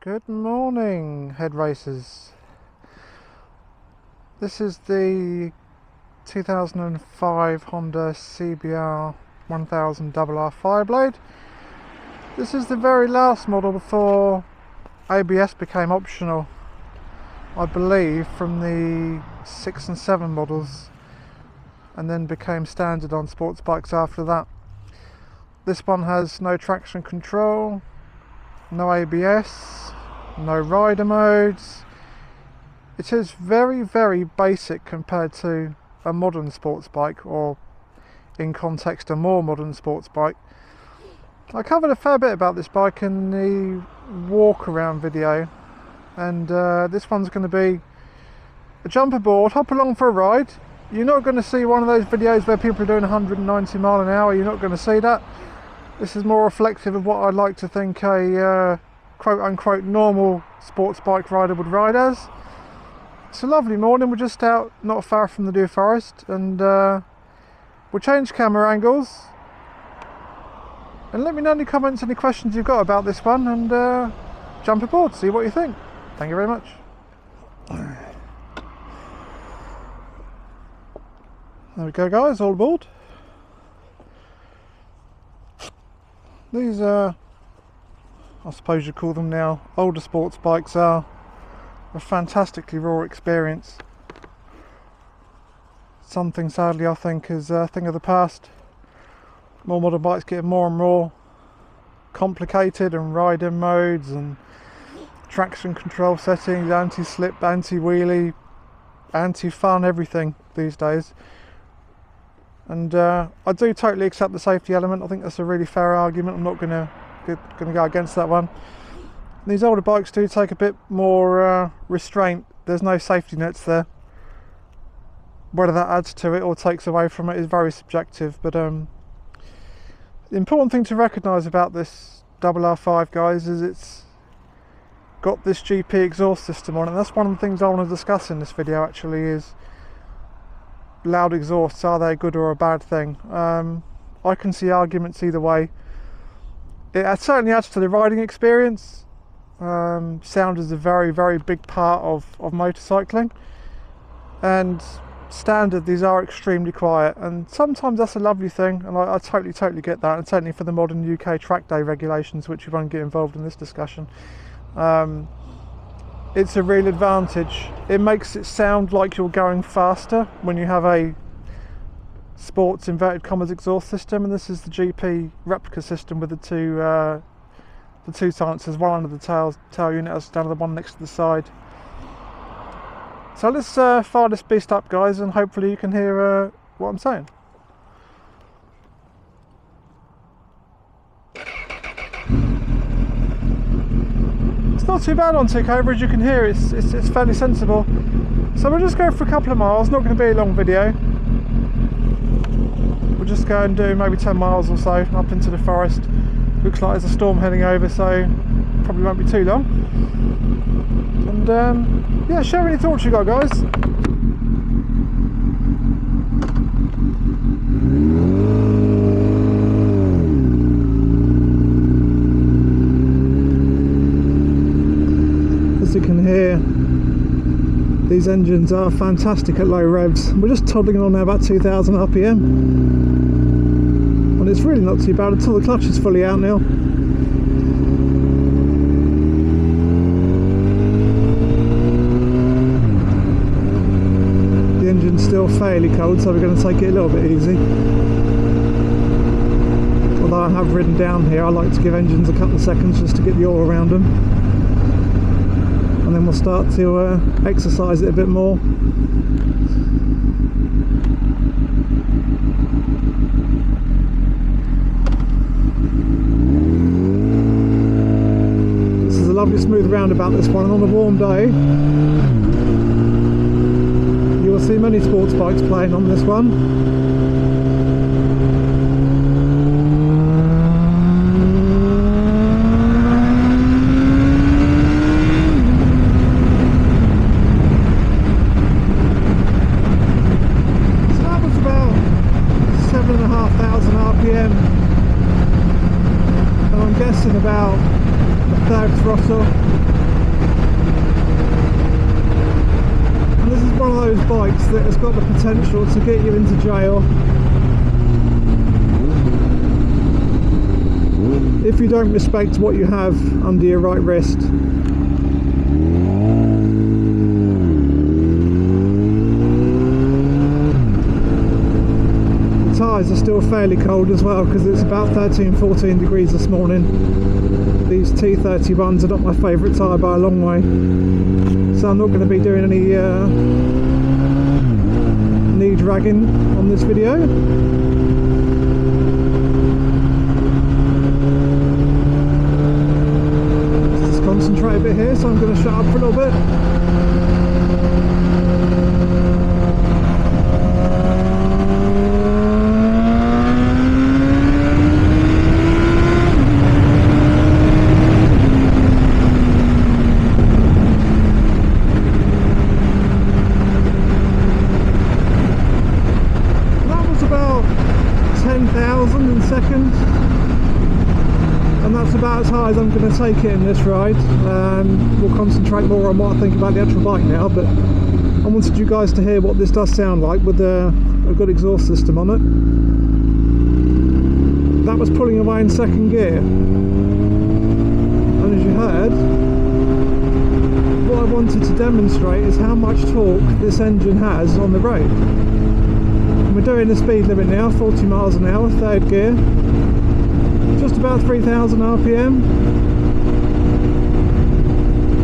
Good morning, head racers. This is the 2005 Honda CBR1000-RR5 Fireblade. This is the very last model before ABS became optional, I believe, from the 6 and 7 models, and then became standard on sports bikes after that. This one has no traction control, no ABS, no rider modes. It is very basic compared to a modern sports bike, or in context a more modern sports bike. I covered a fair bit about this bike in the walk around video, and this one's going to be a jumper board, hop along for a ride. You're not going to see one of those videos where people are doing 190 mile an hour. You're not going to see that. This is more reflective of what I'd like to think a quote-unquote normal sports bike rider would ride as. It's a lovely morning. We're just out not far from the New Forest, and we'll change camera angles, and let me know any comments, any questions you've got about this one, and jump aboard, see what you think. Thank you very much. There we go, guys, all aboard. These are, I suppose you call them now, older sports bikes, are a fantastically raw experience. Something sadly I think is a thing of the past. More modern bikes getting more and more complicated, and riding modes and traction control settings, anti-slip, anti-wheelie, anti-fun, everything these days. And I do totally accept the safety element. I think that's a really fair argument. I'm not going to go against that one. These older bikes do take a bit more restraint. There's no safety nets there. Whether that adds to it or takes away from it is very subjective. But the important thing to recognise about this RR5, guys, is it's got this GP exhaust system on it. And that's one of the things I want to discuss in this video, actually, is loud exhausts. Are they a good or a bad thing? I can see arguments either way. It certainly adds to the riding experience. Sound is a very big part of motorcycling, and standard, these are extremely quiet, and sometimes that's a lovely thing, and I totally get that, and certainly for the modern UK track day regulations, which we won't get involved in this discussion, it's a real advantage. It makes it sound like you're going faster when you have a sports inverted commas exhaust system, and this is the GP replica system with the two silencers, one under the tail unit, as down the one next to the side. So let's fire this beast up, guys, and hopefully you can hear what I'm saying. It's not too bad on takeover, as you can hear. It's fairly sensible. So we'll just go for a couple of miles. Not going to be a long video. We'll just go and do maybe 10 miles or so up into the forest. Looks like there's a storm heading over, so probably won't be too long. And yeah, share any thoughts you got, guys. As you can hear, these engines are fantastic at low revs. We're just toddling on now about 2000 RPM, and it's really not too bad at all. The clutch is fully out now. The engine's still fairly cold, so we're going to take it a little bit easy. Although I have ridden down here, I like to give engines a couple of seconds just to get the oil around them, and then we'll start to exercise it a bit more. This is a lovely smooth roundabout, this one, and on a warm day you will see many sports bikes playing on this one. RPM, and I'm guessing about a third throttle. And this is one of those bikes that has got the potential to get you into jail if you don't respect what you have under your right wrist. The tyres are still fairly cold as well because it's about 13-14 degrees this morning. These T31s are not my favourite tyre by a long way, so I'm not going to be doing any knee dragging on this video. Let's just concentrate a bit here, so I'm going to shut up for a little bit. Seconds, and that's about as high as I'm going to take it in this ride. We'll concentrate more on what I think about the actual bike now, but I wanted you guys to hear what this does sound like with a good exhaust system on it. That was pulling away in second gear, and as you heard, what I wanted to demonstrate is how much torque this engine has on the road. We're doing the speed limit now, 40 miles an hour, third gear, just about 3,000 RPM,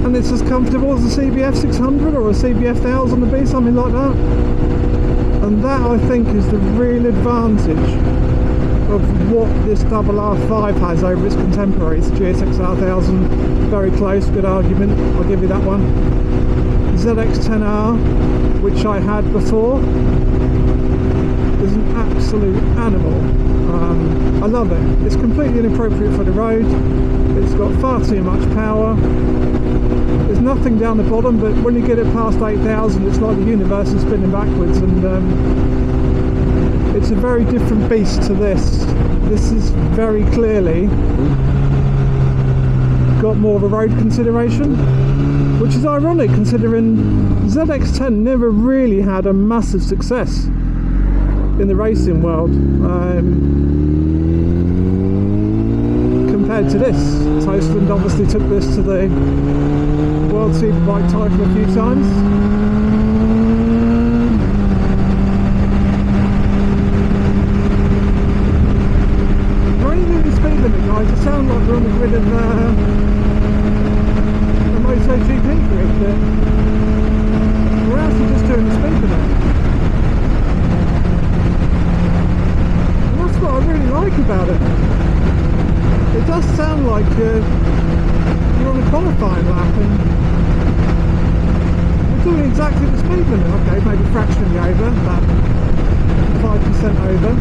and it's as comfortable as a CBR1000 or a CBR1000 would be, something like that. And that, I think, is the real advantage of what this RR5 has over its contemporaries. GSX-R1000, very close, good argument, I'll give you that one. ZX-10R, which I had before, is an absolute animal. I love it. It's completely inappropriate for the road. It's got far too much power. There's nothing down the bottom, but when you get it past 8,000, it's like the universe is spinning backwards, and it's a very different beast to this. This is very clearly got more of a road consideration, which is ironic considering ZX-10 never really had a massive success in the racing world compared to this. Toastland obviously took this to the World Superbike title a few times. We're only doing the speed limit, guys. It sounds like we're on the grid of a MotoGP grid, but we're actually just doing the speed limit. What I really like about it. It does sound like you're on a qualifying lap, and we're doing exactly the speed limit. Okay, maybe fractionally over, about 5% over.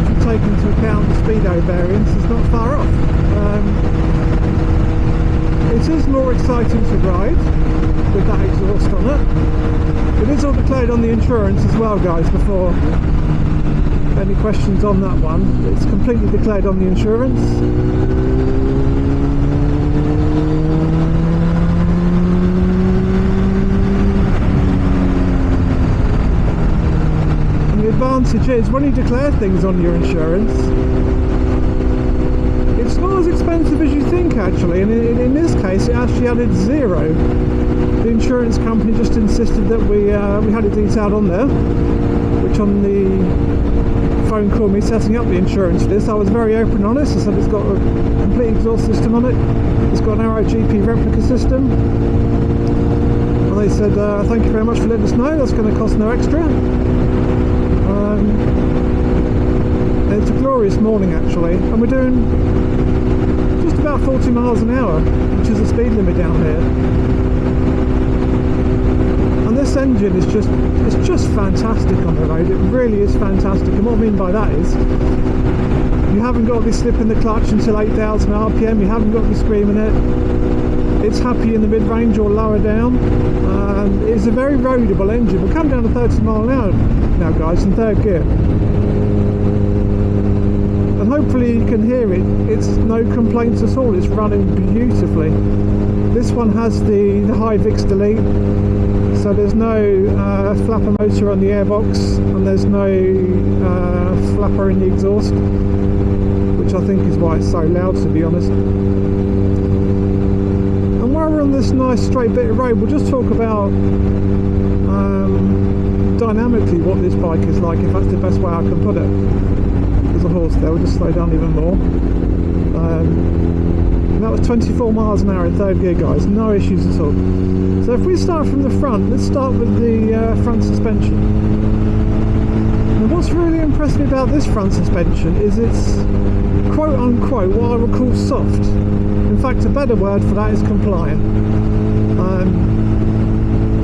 If you take into account the speedo variance, it's not far off. It is more exciting to ride with that exhaust on it. It is all declared on the insurance as well, guys, before any questions on that one. It's completely declared on the insurance. And the advantage is when you declare things on your insurance, it's not as expensive as you think actually, and in this case it actually added zero. The insurance company just insisted that we had it detailed on there, which on the phone call me setting up the insurance for this, I was very open and honest. I said it's got a complete exhaust system on it, it's got an Arrow GP replica system, and they said thank you very much for letting us know, that's going to cost no extra. It's a glorious morning actually, and we're doing just about 40 miles an hour, which is the speed limit down here. And this engine is just fantastic on the road. It really is fantastic, and what I mean by that is you haven't got to be slipping the clutch until 8,000 RPM, you haven't got to be screaming it. It's happy in the mid-range or lower down. It's a very roadable engine. We'll come down to 30 miles an hour now, guys, in third gear. And hopefully you can hear it. It's no complaints at all. It's running beautifully. This one has the high VIX delete, so there's no flapper motor on the airbox, and there's no flapper in the exhaust, which I think is why it's so loud, to be honest. And while we're on this nice straight bit of road, we'll just talk about dynamically what this bike is like, if that's the best way I can put it. There's a horse there, we'll just slow down even more. And that was 24 miles an hour in third gear, guys, no issues at all. So if we start from the front, let's start with the front suspension. Now what's really impressed me about this front suspension is it's quote unquote what I would call soft. In fact, a better word for that is compliant.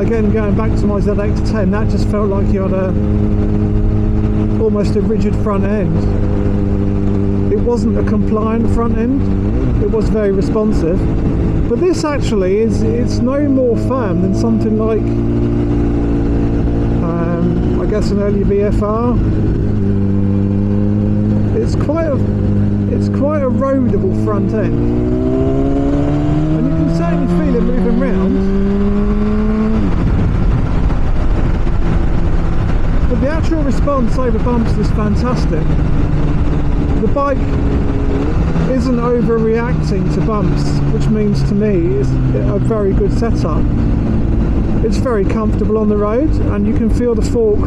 Again, going back to my ZX10, that just felt like you had almost a rigid front end. It wasn't a compliant front end, it was very responsive. But this actually it's no more firm than something like, I guess an early VFR. It's quite a roadable front end. And you can certainly feel it moving round. But the actual response over bumps is fantastic. The bike isn't overreacting to bumps, which means to me it's a very good setup. It's very comfortable on the road, and you can feel the fork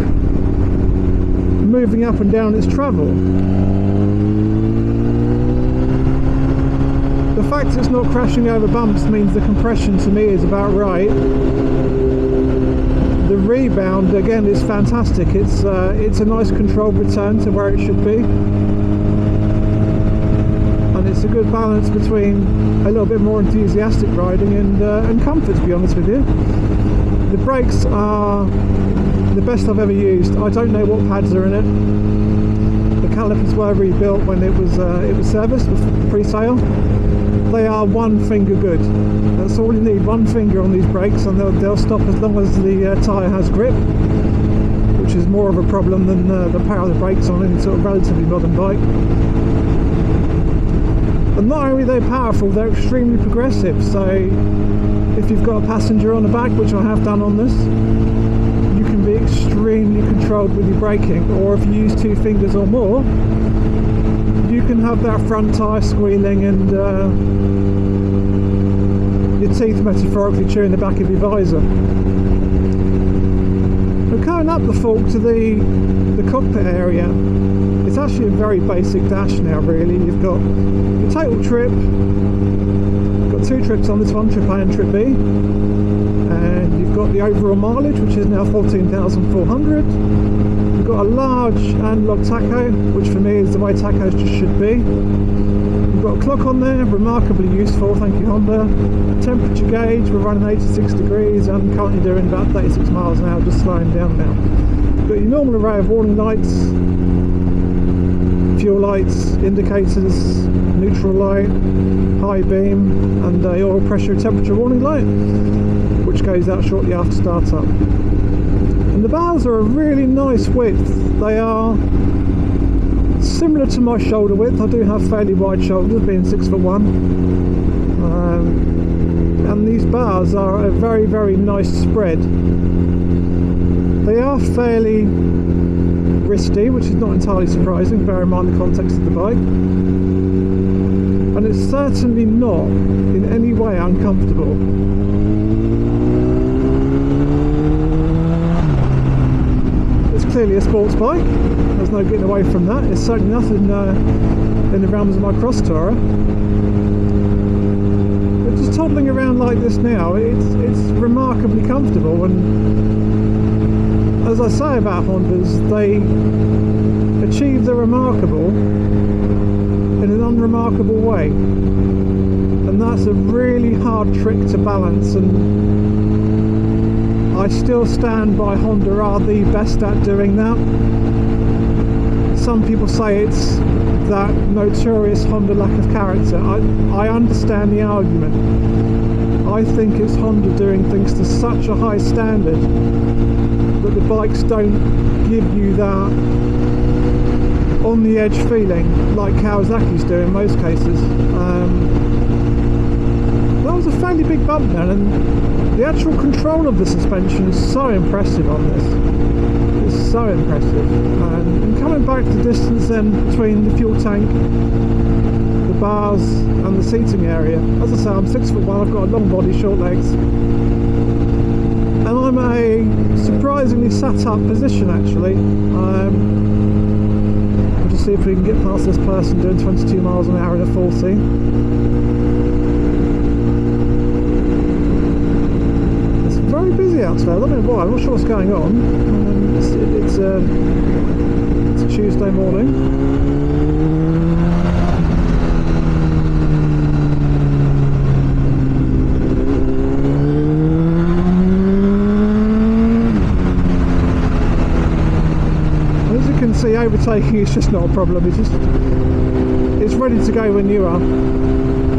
moving up and down its travel. The fact it's not crashing over bumps means the compression to me is about right. The rebound again is fantastic. It's a nice controlled return to where it should be, and it's a good balance between a little bit more enthusiastic riding and comfort, to be honest with you. The brakes are the best I've ever used. I don't know what pads are in it. The calipers were rebuilt when it was serviced pre-sale. They are one finger good. That's all you need, one finger on these brakes, and they'll stop as long as the tyre has grip, which is more of a problem than the power of the brakes on any sort of relatively modern bike. And not only are they powerful, they're extremely progressive. So if you've got a passenger on the back, which I have done on this, you can be extremely controlled with your braking. Or if you use two fingers or more, you can have that front tyre squealing and your teeth metaphorically chewing the back of your visor. We're going up the fork to the cockpit area. It's actually a very basic dash now, really. You've got the total trip, got two trips on this one, trip A and trip B, and you've got the overall mileage, which is now 14,400. You've got a large analog tacho, which for me is the way tachos just should be. You've got a clock on there, remarkably useful, thank you Honda. Temperature gauge, we're running 86 degrees and currently doing about 36 miles an hour, just slowing down now. You've got your normal array of warning lights, fuel lights, indicators, neutral light, high beam, and a oil pressure temperature warning light, which goes out shortly after startup. And the bars are a really nice width. They are similar to my shoulder width. I do have fairly wide shoulders, being 6'1", and these bars are a very, very nice spread. They are fairly wristy, which is not entirely surprising, bear in mind the context of the bike, and it's certainly not in any way uncomfortable. It's clearly a sports bike, there's no getting away from that. It's certainly nothing in the realms of my cross tourer. But just toddling around like this now, it's remarkably comfortable. And as I say about Hondas, they achieve the remarkable in an unremarkable way, and that's a really hard trick to balance, and I still stand by Honda are the best at doing that. Some people say it's that notorious Honda lack of character. I understand the argument. I think it's Honda doing things to such a high standard that the bikes don't give you that on the edge feeling like Kawasaki's do in most cases. That was a fairly big bump then, and the actual control of the suspension is so impressive on this. It's so impressive. And coming back the distance then between the fuel tank, the bars and the seating area. As I say, I'm 6'1", I've got a long body, short legs. And I'm a surprisingly sat up position actually. We'll just see if we can get past this person doing 22 miles an hour in a 40. Very busy out today. I don't know why. I'm not sure what's going on. It's a Tuesday morning. As you can see, overtaking is just not a problem. It's ready to go when you are.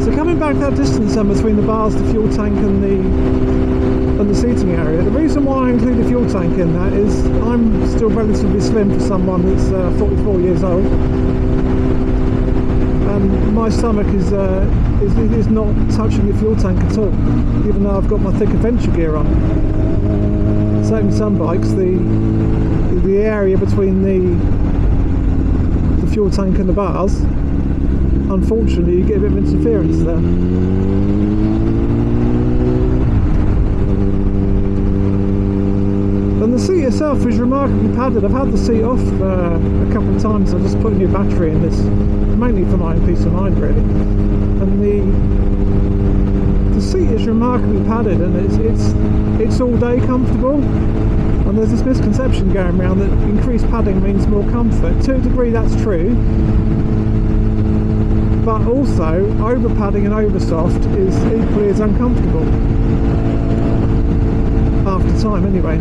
So coming back that distance then between the bars, the fuel tank and the seating area. The reason why I include a fuel tank in that is I'm still relatively slim for someone that's 44 years old, and my stomach is not touching the fuel tank at all, even though I've got my thick adventure gear on. Same with some bikes, the area between the fuel tank and the bars, unfortunately you get a bit of interference there. And the seat itself is remarkably padded. I've had the seat off a couple of times. I just put a new battery in this, mainly for my own peace of mind really. And the seat is remarkably padded, and it's all day comfortable. And there's this misconception going around that increased padding means more comfort. To a degree that's true, but also over padding and over soft is equally as uncomfortable. After time anyway.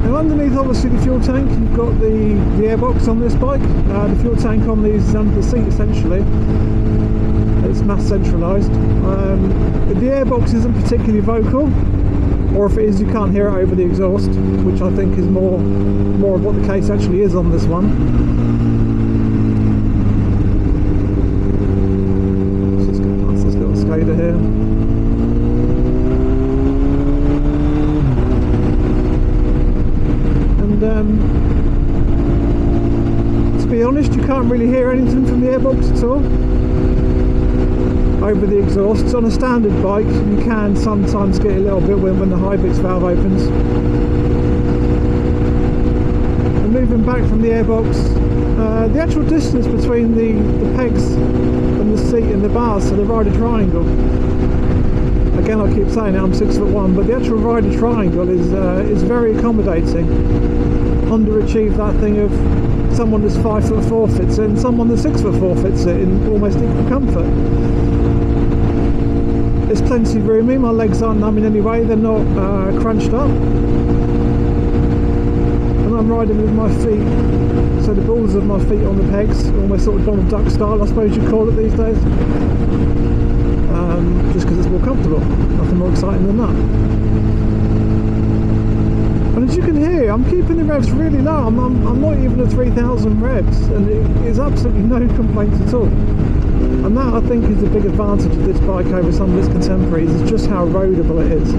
Now underneath obviously the fuel tank you've got the airbox on this bike, the fuel tank on these under the seat essentially. It's mass centralised. The airbox isn't particularly vocal, or if it is you can't hear it over the exhaust, which I think is more of what the case actually is on this one. Let's just get past this little skater here. To be honest, you can't really hear anything from the airbox at all over the exhausts. On a standard bike you can sometimes get a little bit when the high bits valve opens. And moving back from the airbox, the actual distance between the pegs and the seat and the bars, so the rider triangle, again I keep saying I'm 6'1", but the actual rider triangle is very accommodating. Underachieve that thing of someone that's 5'4" fits it and someone that's 6'4" fits it in almost equal comfort. It's plenty roomy, my legs aren't numb in any way, they're not crunched up. And I'm riding with my feet, so the balls of my feet on the pegs, almost sort of Donald Duck style I suppose you'd call it these days. Just because it's more comfortable, nothing more exciting than that. And as you can hear, I'm keeping the revs really low. I'm not even at 3,000 revs, and it is absolutely no complaints at all. And that I think is the big advantage of this bike over some of its contemporaries, is just how roadable it is.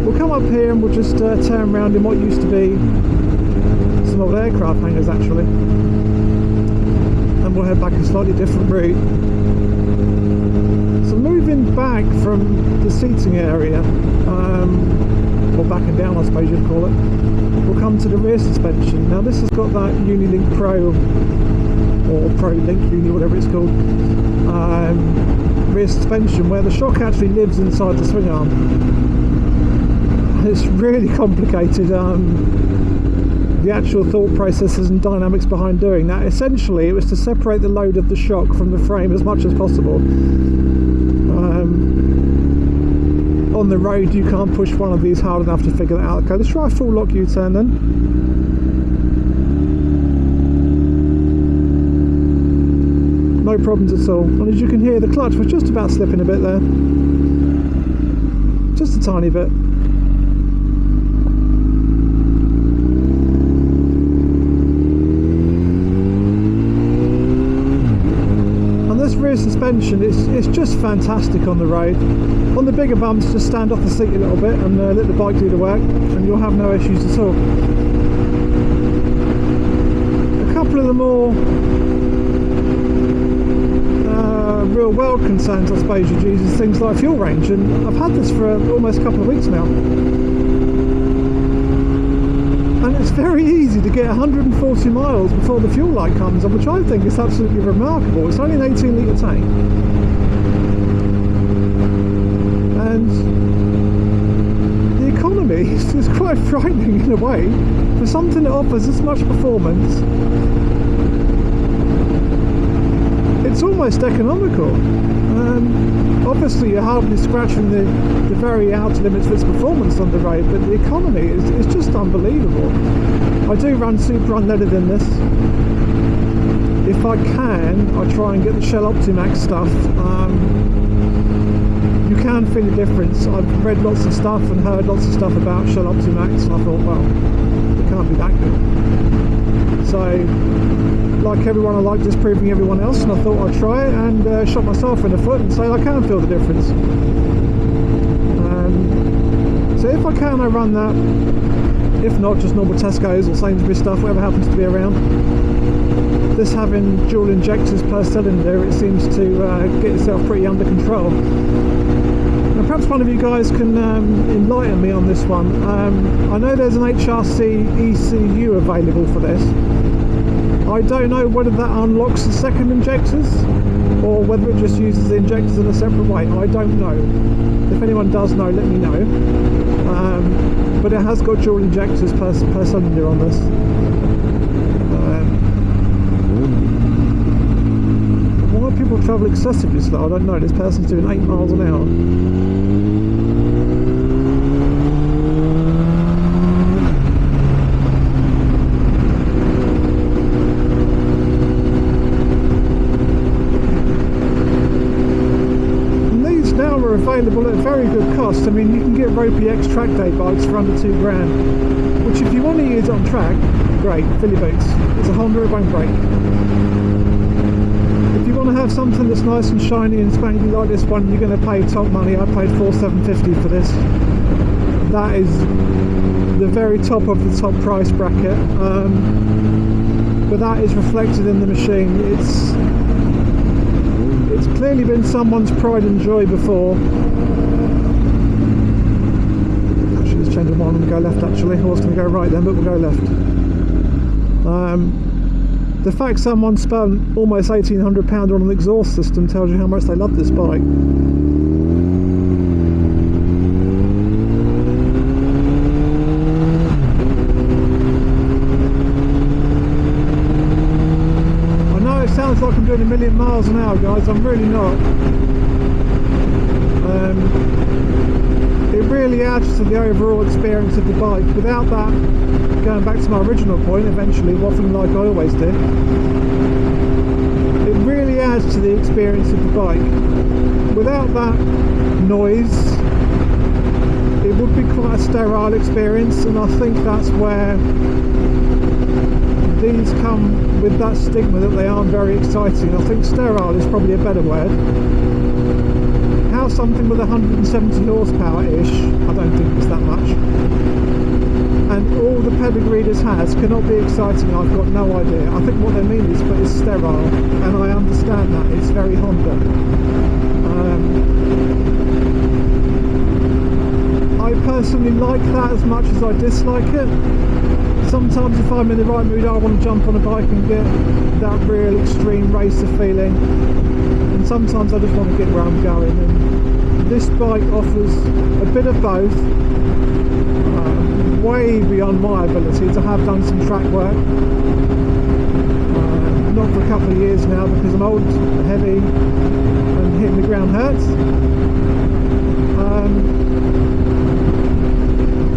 We'll come up here and we'll just turn around in what used to be some old aircraft hangars actually, and we'll head back a slightly different route. So moving back from the seating area, or back and down I suppose you'd call it, we'll come to the rear suspension. Now this has got that Unilink Pro, or Pro Link Uni, whatever it's called, rear suspension, where the shock actually lives inside the swing arm. It's really complicated, the actual thought processes and dynamics behind doing that. Essentially it was to separate the load of the shock from the frame as much as possible. On the road you can't push one of these hard enough to figure that out. Okay, let's try a full lock U-turn then. No problems at all. And as you can hear, the clutch was just about slipping a bit there. Just a tiny bit. this rear suspension, it's just fantastic on the road. On the bigger bumps, just stand off the seat a little bit and let the bike do the work, and you'll have no issues at all. A couple of the more real world concerns, I suppose you'd use, is things like fuel range, and I've had this for almost a couple of weeks now, and it's very easy to get 140 miles before the fuel light comes on, which I think is absolutely remarkable. It's only an 18 litre tank, and the economy is quite frightening in a way for something that offers this much performance. It's almost economical. Obviously you're hardly scratching the very outer limits of its performance on the road, but the economy is just unbelievable. I do run super unleaded in this. If I can, I try and get the Shell Optimax stuff. You can feel the difference. I've read lots of stuff and heard lots of stuff about Shell Optimax, and I thought, well, it can't be that good. So, like everyone, I like disproving everyone else, and I thought I'd try it, and shot myself in the foot and say I can feel the difference. So if I can, I run that. If not, just normal Tesco's or Sainsbury's stuff, whatever happens to be around. This having dual injectors per cylinder, it seems to get itself pretty under control. Now, perhaps one of you guys can enlighten me on this one. I know there's an HRC ECU available for this. I don't know whether that unlocks the second injectors or whether it just uses the injectors in a separate way. I don't know. If anyone does know, let me know. But it has got dual injectors per cylinder on this. Why people travel excessively slow, I don't know. This person's doing 8 miles an hour. Available at a very good cost. I mean, you can get Ropey X track day bikes for under £2,000, which if you want to use it on track, great, fill your boots. It's a Honda, it won't break. If you want to have something that's nice and shiny and spangly like this one, you're going to pay top money. I paid $4,750 for this. That is the very top of the top price bracket, but that is reflected in the machine. It's clearly been someone's pride and joy before. Actually, let's change the one and go left actually. I was going to go right then, but we'll go left. The fact someone spent almost £1,800 on an exhaust system tells you how much they love this bike. Sounds like I'm doing 1,000,000 miles an hour, guys. I'm really not. It really adds to the overall experience of the bike. Without that, going back to my original point, eventually waffling like I always do, it really adds to the experience of the bike. Without that noise, it would be quite a sterile experience, and I think that's where these come with that stigma that they aren't very exciting. I think sterile is probably a better word. How something with 170 horsepower-ish, I don't think it's that much, and all the pedigree this has cannot be exciting, I've got no idea. I think what they mean is, but it's sterile, and I understand that, it's very Honda. I personally like that as much as I dislike it. Sometimes if I'm in the right mood, I want to jump on a bike and get that real extreme racer feeling, and sometimes I just want to get where I'm going, and this bike offers a bit of both, way beyond my ability to have done some track work, not for a couple of years now because I'm old, heavy, and hitting the ground hurts,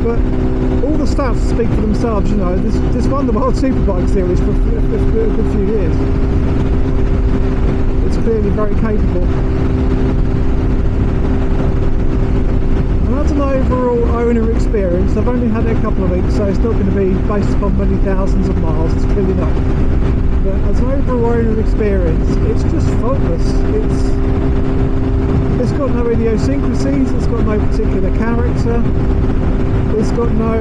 but all the stats speak for themselves. You know, this won the World Superbike Series for a good few years. It's clearly very capable. And as an overall owner experience, experience. I've only had it a couple of weeks, so it's not going to be based upon many thousands of miles, it's clearly not. But as an overall experience, it's just faultless. It's got no idiosyncrasies, it's got no particular character, it's got no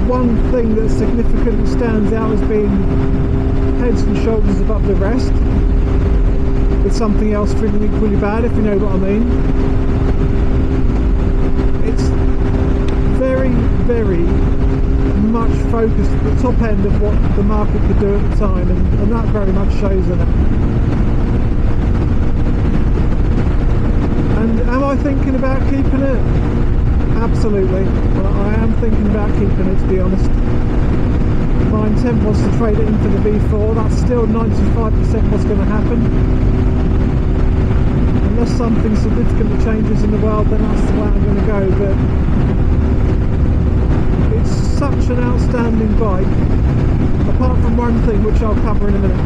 one thing that significantly stands out as being heads and shoulders above the rest. It's something else feeling equally bad, if you know what I mean. It's very, very much focused at the top end of what the market could do at the time, and that very much shows in it. And am I thinking about keeping it? Absolutely. Well, I am thinking about keeping it, to be honest. My intent was to trade it in for the V4. That's still 95% what's going to happen. Unless something significantly changes in the world, then that's the way I'm going to go. But it's such an outstanding bike, apart from one thing which I'll cover in a minute.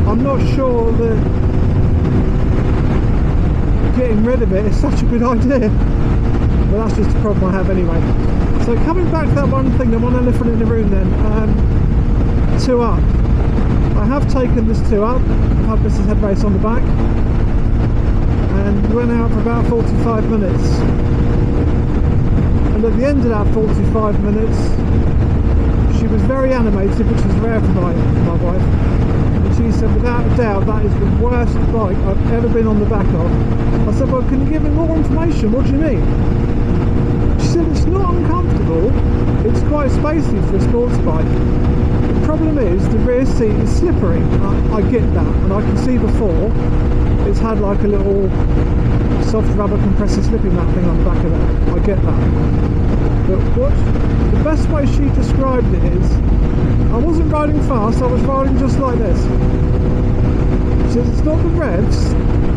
I'm not sure that getting rid of it is such a good idea, but that's just a problem I have anyway. So coming back to that one thing, the one elephant in the room then, 2 up. I have taken this 2 up, I've had Mrs. HeadRace on the back, and went out for about 45 minutes. And at the end of that 45 minutes, she was very animated, which is rare for my wife. And she said, without a doubt, that is the worst bike I've ever been on the back of. I said, well, can you give me more information? What do you mean? She said, it's not uncomfortable, it's quite spacey for a sports bike. The problem is the rear seat is slippery. I get that, and I can see before it's had like a little soft rubber compressor slipping mat thing on the back of it. I get that. But the best way she described it is, I wasn't riding fast, I was riding just like this. She says it's not the revs,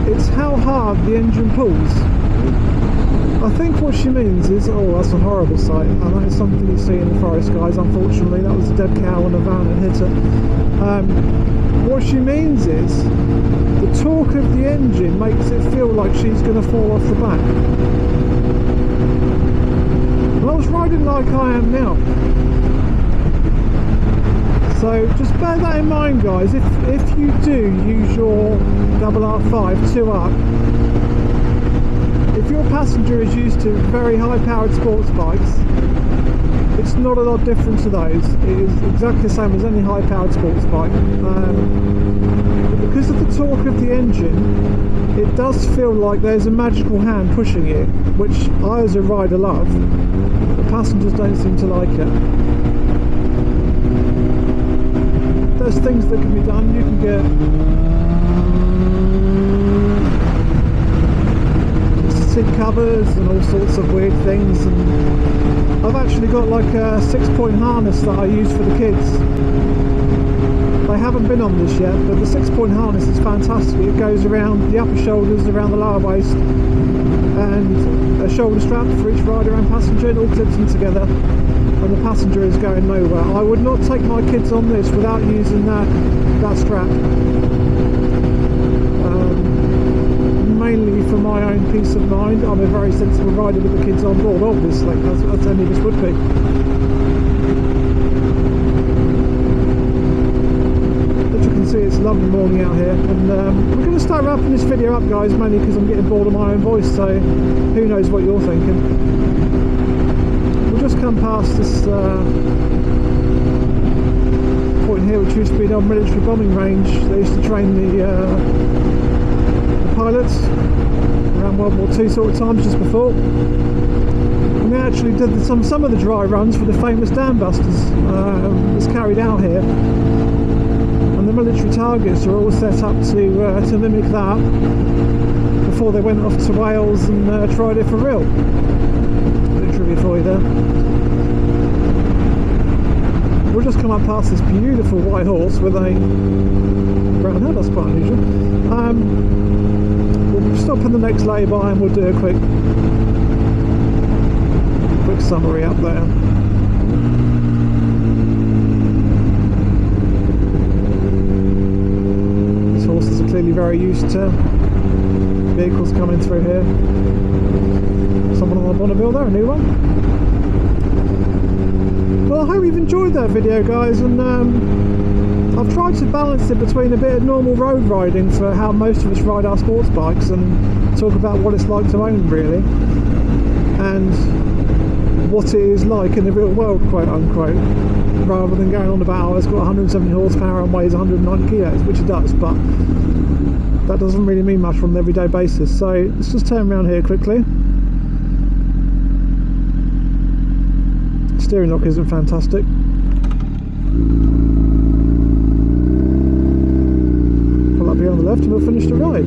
it's how hard the engine pulls. I think what she means is, oh, that's a horrible sight, and that is something you see in the forest, guys, unfortunately. That was a dead cow on a van and hit her. What she means is, the torque of the engine makes it feel like she's going to fall off the back. And I was riding like I am now. So just bear that in mind, guys. If you do use your RR5 2 up, if your passenger is used to very high powered sports bikes, it's not a lot different to those. It is exactly the same as any high powered sports bike. But because of the torque of the engine, it does feel like there's a magical hand pushing it, which I as a rider love. The passengers don't seem to like it. There's things that can be done. You can get seat covers and all sorts of weird things, and I've actually got like a 6-point harness that I use for the kids. They haven't been on this yet, but the 6-point harness is fantastic. It goes around the upper shoulders, around the lower waist, and a shoulder strap for each rider and passenger. It all clips in together, and the passenger is going nowhere. I would not take my kids on this without using that strap. Mainly for my own peace of mind. I'm a very sensible rider with the kids on board, obviously, as any of us would be. As you can see, it's a lovely morning out here, and we're going to start wrapping this video up, guys, mainly because I'm getting bored of my own voice, so who knows what you're thinking. We'll just come past this point here, which used to be an old military bombing range. They used to train the pilots around World War II sort of times, just before. And they actually did some of the dry runs for the famous dam busters. Was carried out here, and the military targets are all set up to mimic that before they went off to Wales and tried it for real. Bit of trivia for you there. We'll just come up past this beautiful white horse with a brown head. That's quite unusual. We'll stop in the next lay-by and we'll do a quick summary up there. These horses are clearly very used to vehicles coming through here. Someone on the Bonneville there, a new one. Well, I hope you've enjoyed that video, guys, and I've tried to balance it between a bit of normal road riding for how most of us ride our sports bikes and talk about what it's like to own, really, and what it is like in the real world, quote unquote, rather than going on about, oh, it's got 170 horsepower and weighs 190 kilos, which it does, but that doesn't really mean much on an everyday basis. So let's just turn around here quickly. Steering lock isn't fantastic. Pull up here on the left and we'll finish the ride.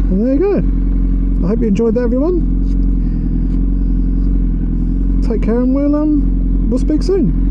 And there you go. I hope you enjoyed that, everyone. Take care, and we'll speak soon.